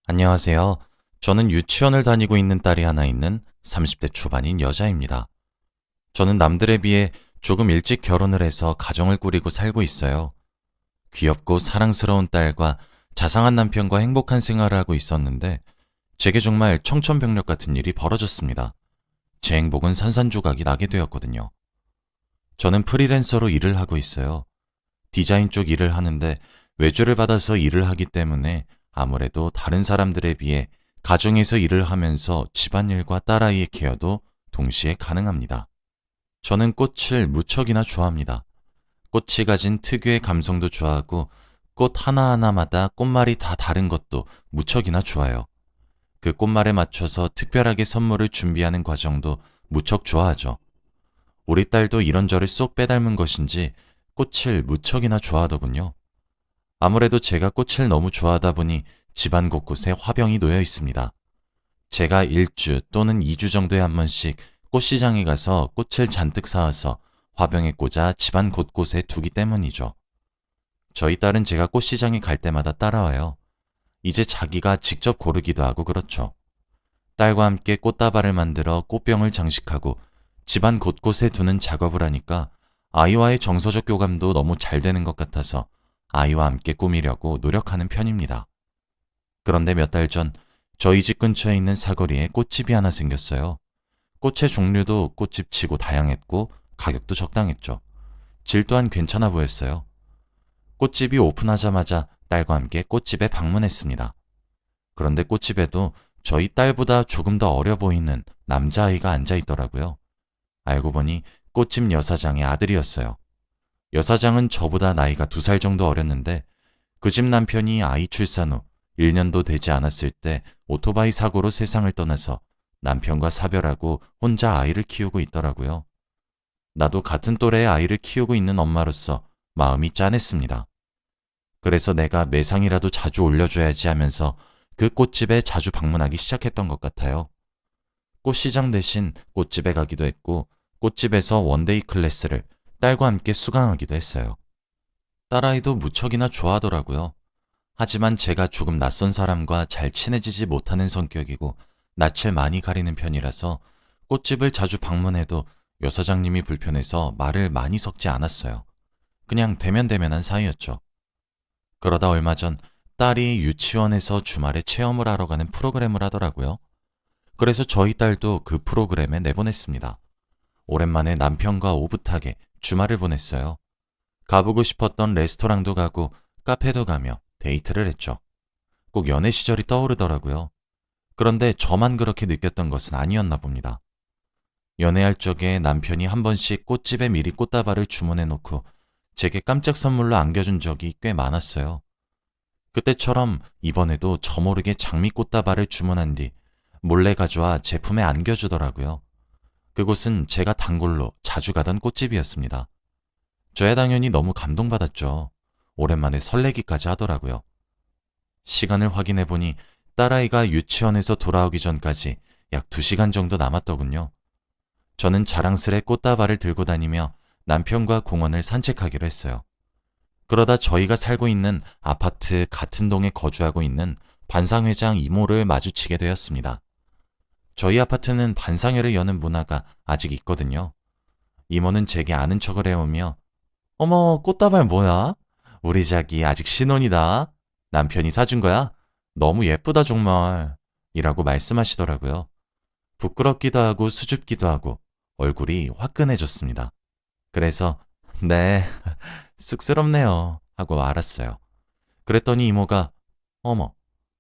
안녕하세요. 저는 유치원을 다니고 있는 딸이 하나 있는 30대 초반인 여자입니다. 저는 남들에 비해 조금 일찍 결혼을 해서 가정을 꾸리고 살고 있어요. 귀엽고 사랑스러운 딸과 자상한 남편과 행복한 생활을 하고 있었는데 제게 정말 청천벽력 같은 일이 벌어졌습니다. 제 행복은 산산조각이 나게 되었거든요. 저는 프리랜서로 일을 하고 있어요. 디자인 쪽 일을 하는데 외주를 받아서 일을 하기 때문에 아무래도 다른 사람들에 비해 가정에서 일을 하면서 집안일과 딸아이의 케어도 동시에 가능합니다. 저는 꽃을 무척이나 좋아합니다. 꽃이 가진 특유의 감성도 좋아하고 꽃 하나하나마다 꽃말이 다 다른 것도 무척이나 좋아요. 그 꽃말에 맞춰서 특별하게 선물을 준비하는 과정도 무척 좋아하죠. 우리 딸도 이런저를 쏙 빼닮은 것인지 꽃을 무척이나 좋아하더군요. 아무래도 제가 꽃을 너무 좋아하다 보니 집안 곳곳에 화병이 놓여 있습니다. 제가 1주 또는 2주 정도에 한 번씩 꽃시장에 가서 꽃을 잔뜩 사와서 화병에 꽂아 집안 곳곳에 두기 때문이죠. 저희 딸은 제가 꽃시장에 갈 때마다 따라와요. 이제 자기가 직접 고르기도 하고 그렇죠. 딸과 함께 꽃다발을 만들어 꽃병을 장식하고 집안 곳곳에 두는 작업을 하니까 아이와의 정서적 교감도 너무 잘 되는 것 같아서 아이와 함께 꾸미려고 노력하는 편입니다. 그런데 몇 달 전 저희 집 근처에 있는 사거리에 꽃집이 하나 생겼어요. 꽃의 종류도 꽃집 치고 다양했고 가격도 적당했죠. 질 또한 괜찮아 보였어요. 꽃집이 오픈하자마자 딸과 함께 꽃집에 방문했습니다. 그런데 꽃집에도 저희 딸보다 조금 더 어려 보이는 남자아이가 앉아 있더라고요. 알고 보니 꽃집 여사장의 아들이었어요. 여사장은 저보다 나이가 2살 정도 어렸는데 그 집 남편이 아이 출산 후 1년도 되지 않았을 때 오토바이 사고로 세상을 떠나서 남편과 사별하고 혼자 아이를 키우고 있더라고요. 나도 같은 또래의 아이를 키우고 있는 엄마로서 마음이 짠했습니다. 그래서 내가 매상이라도 자주 올려줘야지 하면서 그 꽃집에 자주 방문하기 시작했던 것 같아요. 꽃시장 대신 꽃집에 가기도 했고 꽃집에서 원데이 클래스를 딸과 함께 수강하기도 했어요. 딸아이도 무척이나 좋아하더라고요. 하지만 제가 조금 낯선 사람과 잘 친해지지 못하는 성격이고 낯을 많이 가리는 편이라서 꽃집을 자주 방문해도 여사장님이 불편해서 말을 많이 섞지 않았어요. 그냥 대면대면한 사이였죠. 그러다 얼마 전 딸이 유치원에서 주말에 체험을 하러 가는 프로그램을 하더라고요. 그래서 저희 딸도 그 프로그램에 내보냈습니다. 오랜만에 남편과 오붓하게 주말을 보냈어요. 가보고 싶었던 레스토랑도 가고 카페도 가며 데이트를 했죠. 꼭 연애 시절이 떠오르더라고요. 그런데 저만 그렇게 느꼈던 것은 아니었나 봅니다. 연애할 적에 남편이 한 번씩 꽃집에 미리 꽃다발을 주문해 놓고 제게 깜짝 선물로 안겨준 적이 꽤 많았어요. 그때처럼 이번에도 저 모르게 장미 꽃다발을 주문한 뒤 몰래 가져와 제품에 안겨주더라고요. 그곳은 제가 단골로 자주 가던 꽃집이었습니다. 저야 당연히 너무 감동받았죠. 오랜만에 설레기까지 하더라고요. 시간을 확인해 보니 딸아이가 유치원에서 돌아오기 전까지 약 2시간 정도 남았더군요. 저는 자랑스레 꽃다발을 들고 다니며 남편과 공원을 산책하기로 했어요. 그러다 저희가 살고 있는 아파트 같은 동에 거주하고 있는 반상회장 이모를 마주치게 되었습니다. 저희 아파트는 반상회를 여는 문화가 아직 있거든요. 이모는 제게 아는 척을 해오며 어머, 꽃다발 뭐야? 우리 자기 아직 신혼이다. 남편이 사준 거야? 너무 예쁘다 정말. 이라고 말씀하시더라고요. 부끄럽기도 하고 수줍기도 하고 얼굴이 화끈해졌습니다. 그래서 네, 쑥스럽네요 하고 알았어요. 그랬더니 이모가 어머,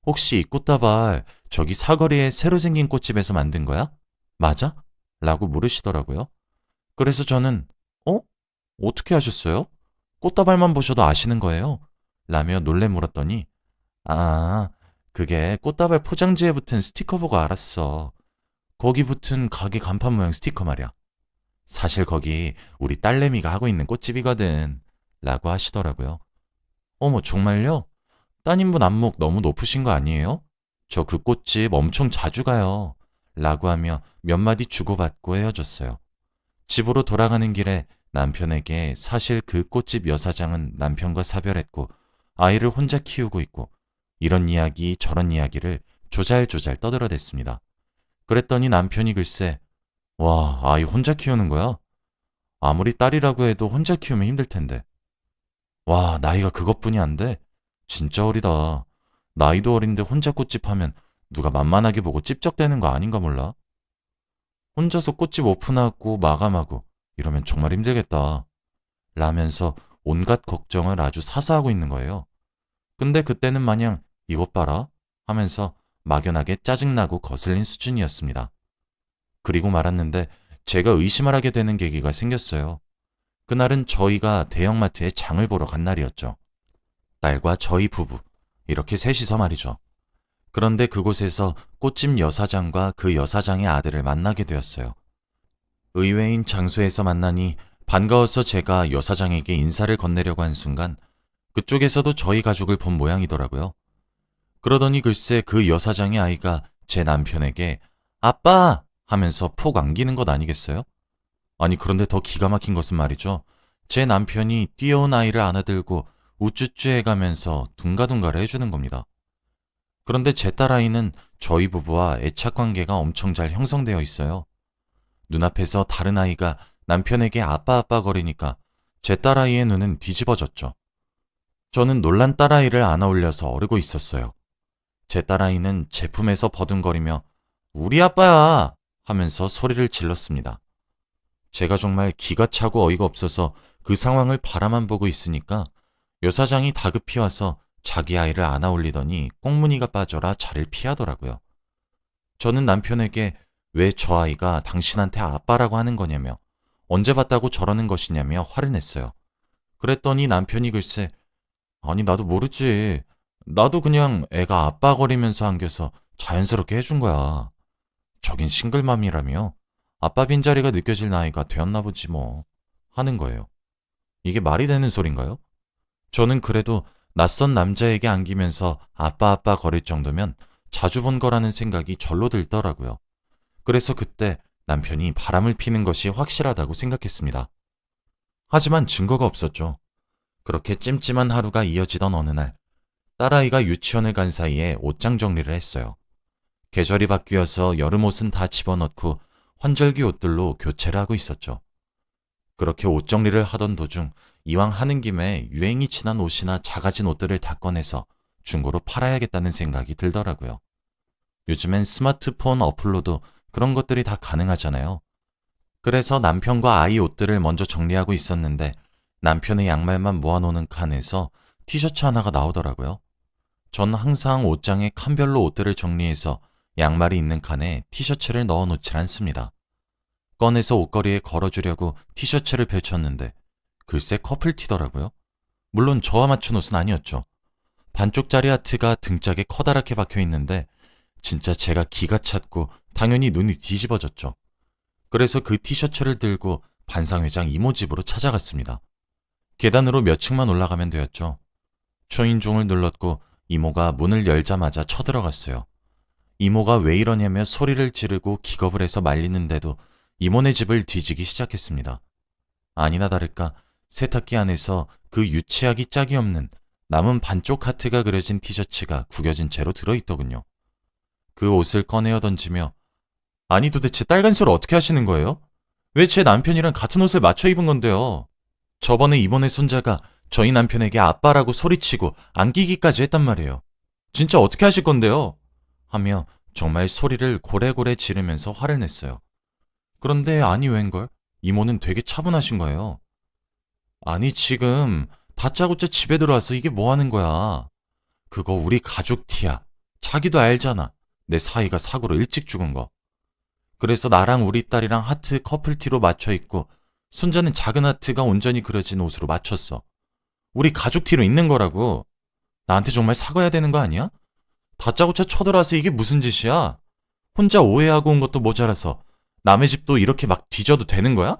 혹시 이 꽃다발 저기 사거리에 새로 생긴 꽃집에서 만든 거야? 맞아? 라고 물으시더라고요. 그래서 저는 어? 어떻게 하셨어요? 꽃다발만 보셔도 아시는 거예요? 라며 놀래 물었더니 아, 그게 꽃다발 포장지에 붙은 스티커 보고 알았어. 거기 붙은 가게 간판 모양 스티커 말이야. 사실 거기 우리 딸내미가 하고 있는 꽃집이거든. 라고 하시더라고요. 어머, 정말요? 따님분 안목 너무 높으신 거 아니에요? 저 그 꽃집 엄청 자주 가요. 라고 하며 몇 마디 주고받고 헤어졌어요. 집으로 돌아가는 길에 남편에게 사실 그 꽃집 여사장은 남편과 사별했고 아이를 혼자 키우고 있고 이런 이야기 저런 이야기를 조잘조잘 떠들어댔습니다. 그랬더니 남편이 글쎄, 와, 아이 혼자 키우는 거야? 아무리 딸이라고 해도 혼자 키우면 힘들 텐데. 와, 나이가 그것뿐이 안 돼? 진짜 어리다. 나이도 어린데 혼자 꽃집 하면 누가 만만하게 보고 찝적대는 거 아닌가 몰라? 혼자서 꽃집 오픈하고 마감하고 이러면 정말 힘들겠다. 라면서 온갖 걱정을 아주 사사하고 있는 거예요. 근데 그때는 마냥 이것 봐라 하면서 막연하게 짜증나고 거슬린 수준이었습니다. 그리고 말았는데 제가 의심을 하게 되는 계기가 생겼어요. 그날은 저희가 대형마트에 장을 보러 간 날이었죠. 딸과 저희 부부, 이렇게 셋이서 말이죠. 그런데 그곳에서 꽃집 여사장과 그 여사장의 아들을 만나게 되었어요. 의외인 장소에서 만나니 반가워서 제가 여사장에게 인사를 건네려고 한 순간 그쪽에서도 저희 가족을 본 모양이더라고요. 그러더니 글쎄 그 여사장의 아이가 제 남편에게 아빠! 하면서 폭 안기는 것 아니겠어요? 아니 그런데 더 기가 막힌 것은 말이죠. 제 남편이 뛰어온 아이를 안아들고 우쭈쭈 해가면서 둥가둥가를 해주는 겁니다. 그런데 제 딸아이는 저희 부부와 애착 관계가 엄청 잘 형성되어 있어요. 눈앞에서 다른 아이가 남편에게 아빠 아빠 거리니까 제 딸아이의 눈은 뒤집어졌죠. 저는 놀란 딸아이를 안아 올려서 어르고 있었어요. 제 딸아이는 제품에서 버둥거리며 우리 아빠야! 하면서 소리를 질렀습니다. 제가 정말 기가 차고 어이가 없어서 그 상황을 바라만 보고 있으니까 여사장이 다급히 와서 자기 아이를 안아 올리더니 꽁무니가 빠져라 자리를 피하더라고요. 저는 남편에게 왜 저 아이가 당신한테 아빠라고 하는 거냐며 언제 봤다고 저러는 것이냐며 화를 냈어요. 그랬더니 남편이 글쎄 아니 나도 모르지. 나도 그냥 애가 아빠 거리면서 안겨서 자연스럽게 해준 거야. 저긴 싱글맘이라며 아빠 빈자리가 느껴질 나이가 되었나 보지 뭐 하는 거예요. 이게 말이 되는 소린가요? 저는 그래도 낯선 남자에게 안기면서 아빠 아빠 거릴 정도면 자주 본 거라는 생각이 절로 들더라고요. 그래서 그때 남편이 바람을 피는 것이 확실하다고 생각했습니다. 하지만 증거가 없었죠. 그렇게 찜찜한 하루가 이어지던 어느 날, 딸아이가 유치원을 간 사이에 옷장 정리를 했어요. 계절이 바뀌어서 여름 옷은 다 집어넣고 환절기 옷들로 교체를 하고 있었죠. 그렇게 옷 정리를 하던 도중 이왕 하는 김에 유행이 지난 옷이나 작아진 옷들을 다 꺼내서 중고로 팔아야겠다는 생각이 들더라고요. 요즘엔 스마트폰 어플로도 그런 것들이 다 가능하잖아요. 그래서 남편과 아이 옷들을 먼저 정리하고 있었는데 남편의 양말만 모아놓는 칸에서 티셔츠 하나가 나오더라고요. 전 항상 옷장에 칸별로 옷들을 정리해서 양말이 있는 칸에 티셔츠를 넣어놓질 않습니다. 꺼내서 옷걸이에 걸어주려고 티셔츠를 펼쳤는데 글쎄 커플티더라고요. 물론 저와 맞춘 옷은 아니었죠. 반쪽짜리 하트가 등짝에 커다랗게 박혀 있는데 진짜 제가 기가 찼고 당연히 눈이 뒤집어졌죠. 그래서 그 티셔츠를 들고 반상회장 이모 집으로 찾아갔습니다. 계단으로 몇 층만 올라가면 되었죠. 초인종을 눌렀고 이모가 문을 열자마자 쳐들어갔어요. 이모가 왜 이러냐며 소리를 지르고 기겁을 해서 말리는데도 이모네 집을 뒤지기 시작했습니다. 아니나 다를까 세탁기 안에서 그 유치하기 짝이 없는 남은 반쪽 하트가 그려진 티셔츠가 구겨진 채로 들어있더군요. 그 옷을 꺼내어 던지며 아니 도대체 딸간소를 어떻게 하시는 거예요? 왜 제 남편이랑 같은 옷을 맞춰 입은 건데요? 저번에 이모네 손자가 저희 남편에게 아빠라고 소리치고 안기기까지 했단 말이에요. 진짜 어떻게 하실 건데요? 하며 정말 소리를 고래고래 지르면서 화를 냈어요. 그런데 아니 웬걸? 이모는 되게 차분하신 거예요. 아니 지금 다짜고짜 집에 들어와서 이게 뭐 하는 거야? 그거 우리 가족 티야. 자기도 알잖아. 내 사이가 사고로 일찍 죽은 거. 그래서 나랑 우리 딸이랑 하트 커플티로 맞춰 입고 손자는 작은 하트가 온전히 그려진 옷으로 맞췄어. 우리 가족 티로 있는 거라고. 나한테 정말 사과해야 되는 거 아니야? 다짜고짜 쳐들어와서 이게 무슨 짓이야? 혼자 오해하고 온 것도 모자라서 남의 집도 이렇게 막 뒤져도 되는 거야?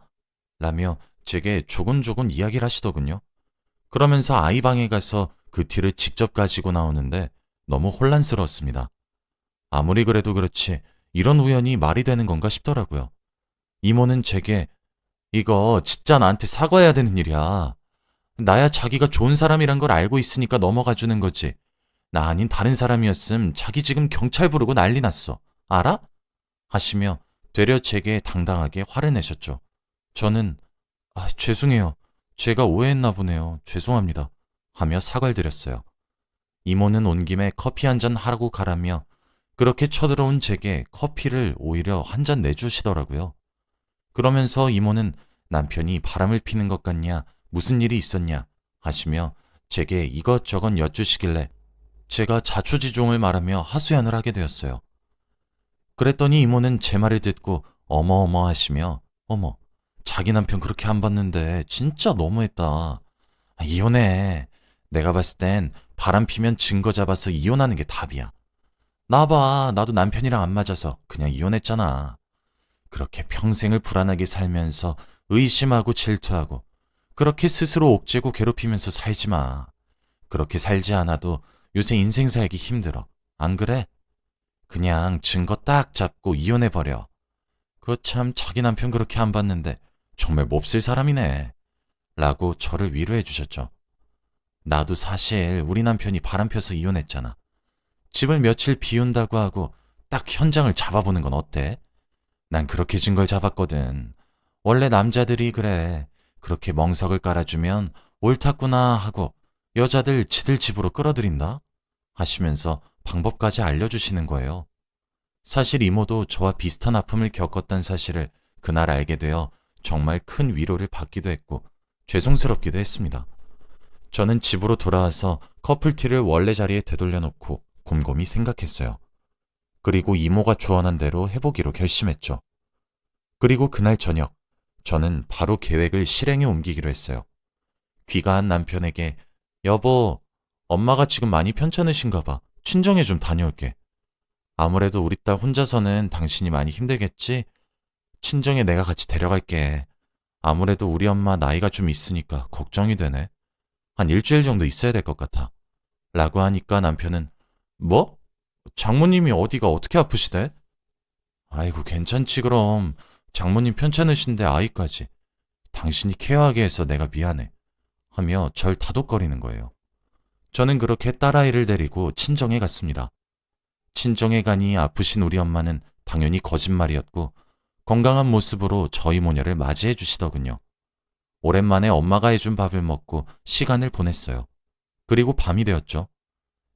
라며 제게 조곤조곤 이야기를 하시더군요. 그러면서 아이 방에 가서 그 티를 직접 가지고 나오는데 너무 혼란스러웠습니다. 아무리 그래도 그렇지 이런 우연이 말이 되는 건가 싶더라고요. 이모는 제게 이거 진짜 나한테 사과해야 되는 일이야. 나야 자기가 좋은 사람이란 걸 알고 있으니까 넘어가 주는 거지. 나 아닌 다른 사람이었음 자기 지금 경찰 부르고 난리 났어. 알아? 하시며 되려 제게 당당하게 화를 내셨죠. 저는 죄송해요. 제가 오해했나 보네요. 죄송합니다. 하며 사과를 드렸어요. 이모는 온 김에 커피 한 잔 하라고 가라며 그렇게 쳐들어온 제게 커피를 오히려 한 잔 내주시더라고요. 그러면서 이모는 남편이 바람을 피는 것 같냐, 무슨 일이 있었냐 하시며 제게 이것저것 여쭈시길래 제가 자초지종을 말하며 하소연을 하게 되었어요. 그랬더니 이모는 제 말을 듣고 어머어머 하시며 어머, 자기 남편 그렇게 안 봤는데 진짜 너무했다. 이혼해. 내가 봤을 땐 바람 피면 증거 잡아서 이혼하는 게 답이야. 나 봐, 나도 남편이랑 안 맞아서 그냥 이혼했잖아. 그렇게 평생을 불안하게 살면서 의심하고 질투하고 그렇게 스스로 옥죄고 괴롭히면서 살지 마. 그렇게 살지 않아도 요새 인생 살기 힘들어. 안 그래? 그냥 증거 딱 잡고 이혼해버려. 그거 참 자기 남편 그렇게 안 봤는데 정말 몹쓸 사람이네. 라고 저를 위로해 주셨죠. 나도 사실 우리 남편이 바람펴서 이혼했잖아. 집을 며칠 비운다고 하고 딱 현장을 잡아보는 건 어때? 난 그렇게 증거를 잡았거든. 원래 남자들이 그래. 그렇게 멍석을 깔아주면 옳았구나 하고 여자들 지들 집으로 끌어들인다? 하시면서 방법까지 알려주시는 거예요. 사실 이모도 저와 비슷한 아픔을 겪었다는 사실을 그날 알게 되어 정말 큰 위로를 받기도 했고 죄송스럽기도 했습니다. 저는 집으로 돌아와서 커플티를 원래 자리에 되돌려놓고 곰곰이 생각했어요. 그리고 이모가 조언한 대로 해보기로 결심했죠. 그리고 그날 저녁, 저는 바로 계획을 실행에 옮기기로 했어요. 귀가한 남편에게 여보, 엄마가 지금 많이 편찮으신가 봐. 친정에 좀 다녀올게. 아무래도 우리 딸 혼자서는 당신이 많이 힘들겠지? 친정에 내가 같이 데려갈게. 아무래도 우리 엄마 나이가 좀 있으니까 걱정이 되네. 한 일주일 정도 있어야 될 것 같아. 라고 하니까 남편은 뭐? 장모님이 어디가 어떻게 아프시대? 아이고 괜찮지 그럼. 장모님 편찮으신데 아이까지. 당신이 케어하게 해서 내가 미안해. 하며 절 다독거리는 거예요. 저는 그렇게 딸아이를 데리고 친정에 갔습니다. 친정에 가니 아프신 우리 엄마는 당연히 거짓말이었고 건강한 모습으로 저희 모녀를 맞이해 주시더군요. 오랜만에 엄마가 해준 밥을 먹고 시간을 보냈어요. 그리고 밤이 되었죠.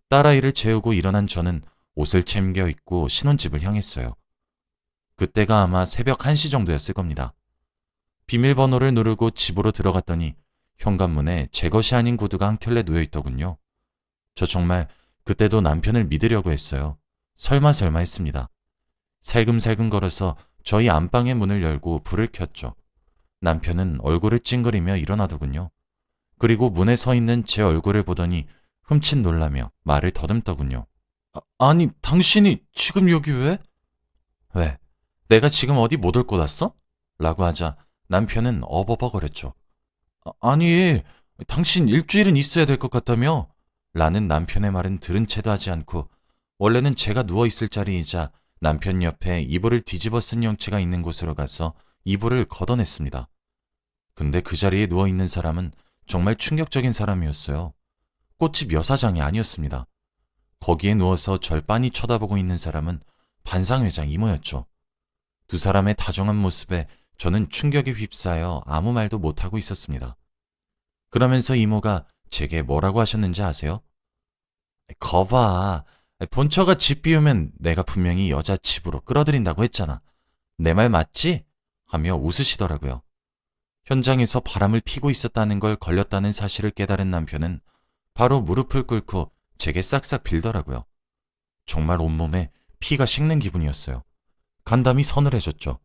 딸아이를 재우고 일어난 저는 옷을 챙겨 입고 신혼집을 향했어요. 그때가 아마 새벽 1시 정도였을 겁니다. 비밀번호를 누르고 집으로 들어갔더니 현관문에 제 것이 아닌 구두가 한 켤레 놓여 있더군요. 저 정말 그때도 남편을 믿으려고 했어요. 설마 했습니다. 살금살금 걸어서 저희 안방의 문을 열고 불을 켰죠. 남편은 얼굴을 찡그리며 일어나더군요. 그리고 문에 서 있는 제 얼굴을 보더니 흠칫 놀라며 말을 더듬더군요. 아니, 당신이 지금 여기 왜? 왜? 내가 지금 어디 못 올 곳 왔어? 라고 하자 남편은 어버버거렸죠. 아니, 당신 일주일은 있어야 될 것 같다며? 라는 남편의 말은 들은 채도 하지 않고 원래는 제가 누워있을 자리이자 남편 옆에 이불을 뒤집어 쓴 형체가 있는 곳으로 가서 이불을 걷어냈습니다. 근데 그 자리에 누워있는 사람은 정말 충격적인 사람이었어요. 꽃집 여사장이 아니었습니다. 거기에 누워서 절 빤히 쳐다보고 있는 사람은 반상회장 이모였죠. 두 사람의 다정한 모습에 저는 충격에 휩싸여 아무 말도 못하고 있었습니다. 그러면서 이모가 제게 뭐라고 하셨는지 아세요? 거봐. 본처가 집 비우면 내가 분명히 여자 집으로 끌어들인다고 했잖아. 내 말 맞지? 하며 웃으시더라고요. 현장에서 바람을 피고 있었다는 걸 걸렸다는 사실을 깨달은 남편은 바로 무릎을 꿇고 제게 싹싹 빌더라고요. 정말 온몸에 피가 식는 기분이었어요. 간담이 서늘해졌죠.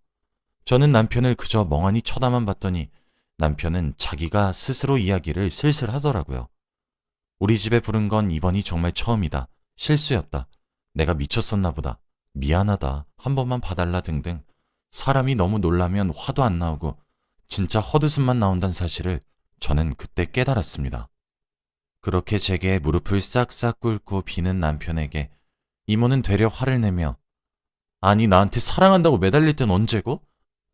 저는 남편을 그저 멍하니 쳐다만 봤더니 남편은 자기가 스스로 이야기를 슬슬 하더라고요. 우리 집에 부른 건 이번이 정말 처음이다. 실수였다. 내가 미쳤었나 보다. 미안하다. 한 번만 봐달라 등등. 사람이 너무 놀라면 화도 안 나오고 진짜 헛웃음만 나온다는 사실을 저는 그때 깨달았습니다. 그렇게 제게 무릎을 싹싹 꿇고 비는 남편에게 이모는 되려 화를 내며 아니 나한테 사랑한다고 매달릴 땐 언제고?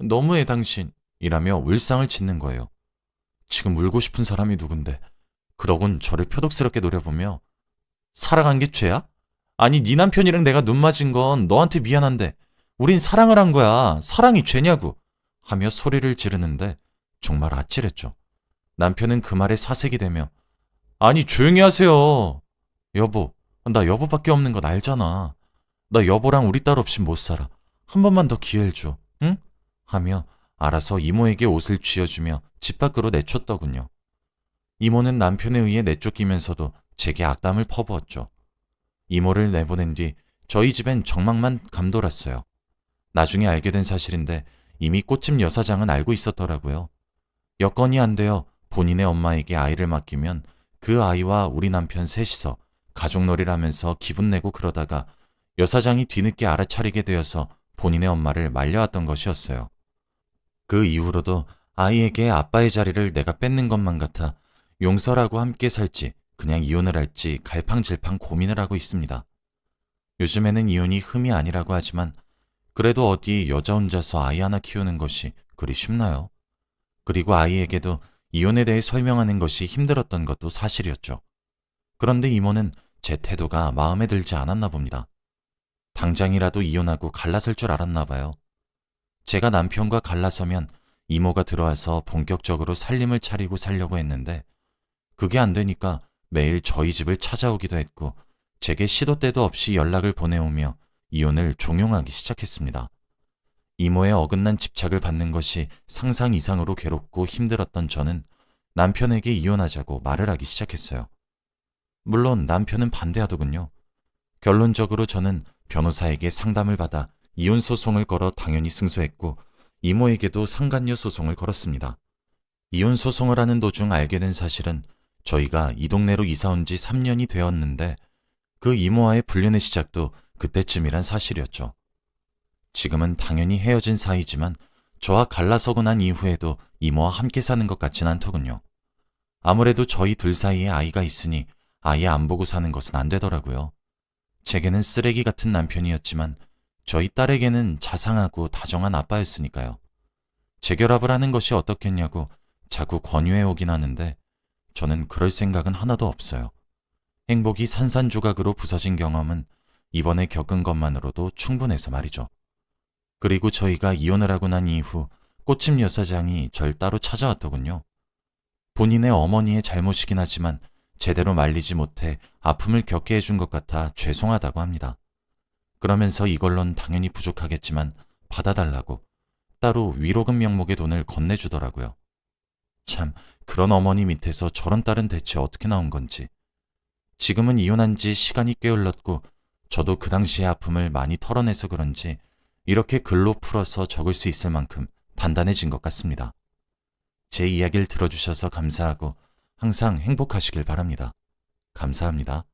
너무해 당신 이라며 울상을 짓는 거예요. 지금 울고 싶은 사람이 누군데 그러곤 저를 표독스럽게 노려보며 살아간 게 죄야? 아니, 네 남편이랑 내가 눈 맞은 건 너한테 미안한데 우린 사랑을 한 거야. 사랑이 죄냐고. 하며 소리를 지르는데 정말 아찔했죠. 남편은 그 말에 사색이 되며 아니, 조용히 하세요. 여보, 나 여보밖에 없는 건 알잖아. 나 여보랑 우리 딸 없이 못 살아. 한 번만 더 기회를 줘. 응? 하며 알아서 이모에게 옷을 쥐어주며 집 밖으로 내쫓더군요. 이모는 남편에 의해 내쫓기면서도 제게 악담을 퍼부었죠. 이모를 내보낸 뒤 저희 집엔 정막만 감돌았어요. 나중에 알게 된 사실인데 이미 꽃집 여사장은 알고 있었더라고요. 여건이 안 되어 본인의 엄마에게 아이를 맡기면 그 아이와 우리 남편 셋이서 가족놀이를 하면서 기분 내고 그러다가 여사장이 뒤늦게 알아차리게 되어서 본인의 엄마를 말려왔던 것이었어요. 그 이후로도 아이에게 아빠의 자리를 내가 뺏는 것만 같아 용서라고 함께 살지 그냥 이혼을 할지 갈팡질팡 고민을 하고 있습니다. 요즘에는 이혼이 흠이 아니라고 하지만 그래도 어디 여자 혼자서 아이 하나 키우는 것이 그리 쉽나요? 그리고 아이에게도 이혼에 대해 설명하는 것이 힘들었던 것도 사실이었죠. 그런데 이모는 제 태도가 마음에 들지 않았나 봅니다. 당장이라도 이혼하고 갈라설 줄 알았나 봐요. 제가 남편과 갈라서면 이모가 들어와서 본격적으로 살림을 차리고 살려고 했는데 그게 안 되니까 매일 저희 집을 찾아오기도 했고 제게 시도 때도 없이 연락을 보내오며 이혼을 종용하기 시작했습니다. 이모의 어긋난 집착을 받는 것이 상상 이상으로 괴롭고 힘들었던 저는 남편에게 이혼하자고 말을 하기 시작했어요. 물론 남편은 반대하더군요. 결론적으로 저는 변호사에게 상담을 받아 이혼 소송을 걸어 당연히 승소했고 이모에게도 상간녀 소송을 걸었습니다. 이혼 소송을 하는 도중 알게 된 사실은 저희가 이 동네로 이사 온 지 3년이 되었는데 그 이모와의 불륜의 시작도 그때쯤이란 사실이었죠. 지금은 당연히 헤어진 사이지만 저와 갈라서고 난 이후에도 이모와 함께 사는 것 같진 않더군요. 아무래도 저희 둘 사이에 아이가 있으니 아예 안 보고 사는 것은 안 되더라고요. 제게는 쓰레기 같은 남편이었지만 저희 딸에게는 자상하고 다정한 아빠였으니까요. 재결합을 하는 것이 어떻겠냐고 자꾸 권유해 오긴 하는데 저는 그럴 생각은 하나도 없어요. 행복이 산산조각으로 부서진 경험은 이번에 겪은 것만으로도 충분해서 말이죠. 그리고 저희가 이혼을 하고 난 이후 꽃집 여사장이 절 따로 찾아왔더군요. 본인의 어머니의 잘못이긴 하지만 제대로 말리지 못해 아픔을 겪게 해준 것 같아 죄송하다고 합니다. 그러면서 이걸론 당연히 부족하겠지만 받아달라고 따로 위로금 명목의 돈을 건네주더라고요. 참, 그런 어머니 밑에서 저런 딸은 대체 어떻게 나온 건지. 지금은 이혼한 지 시간이 꽤 흘렀고 저도 그 당시의 아픔을 많이 털어내서 그런지 이렇게 글로 풀어서 적을 수 있을 만큼 단단해진 것 같습니다. 제 이야기를 들어주셔서 감사하고 항상 행복하시길 바랍니다. 감사합니다.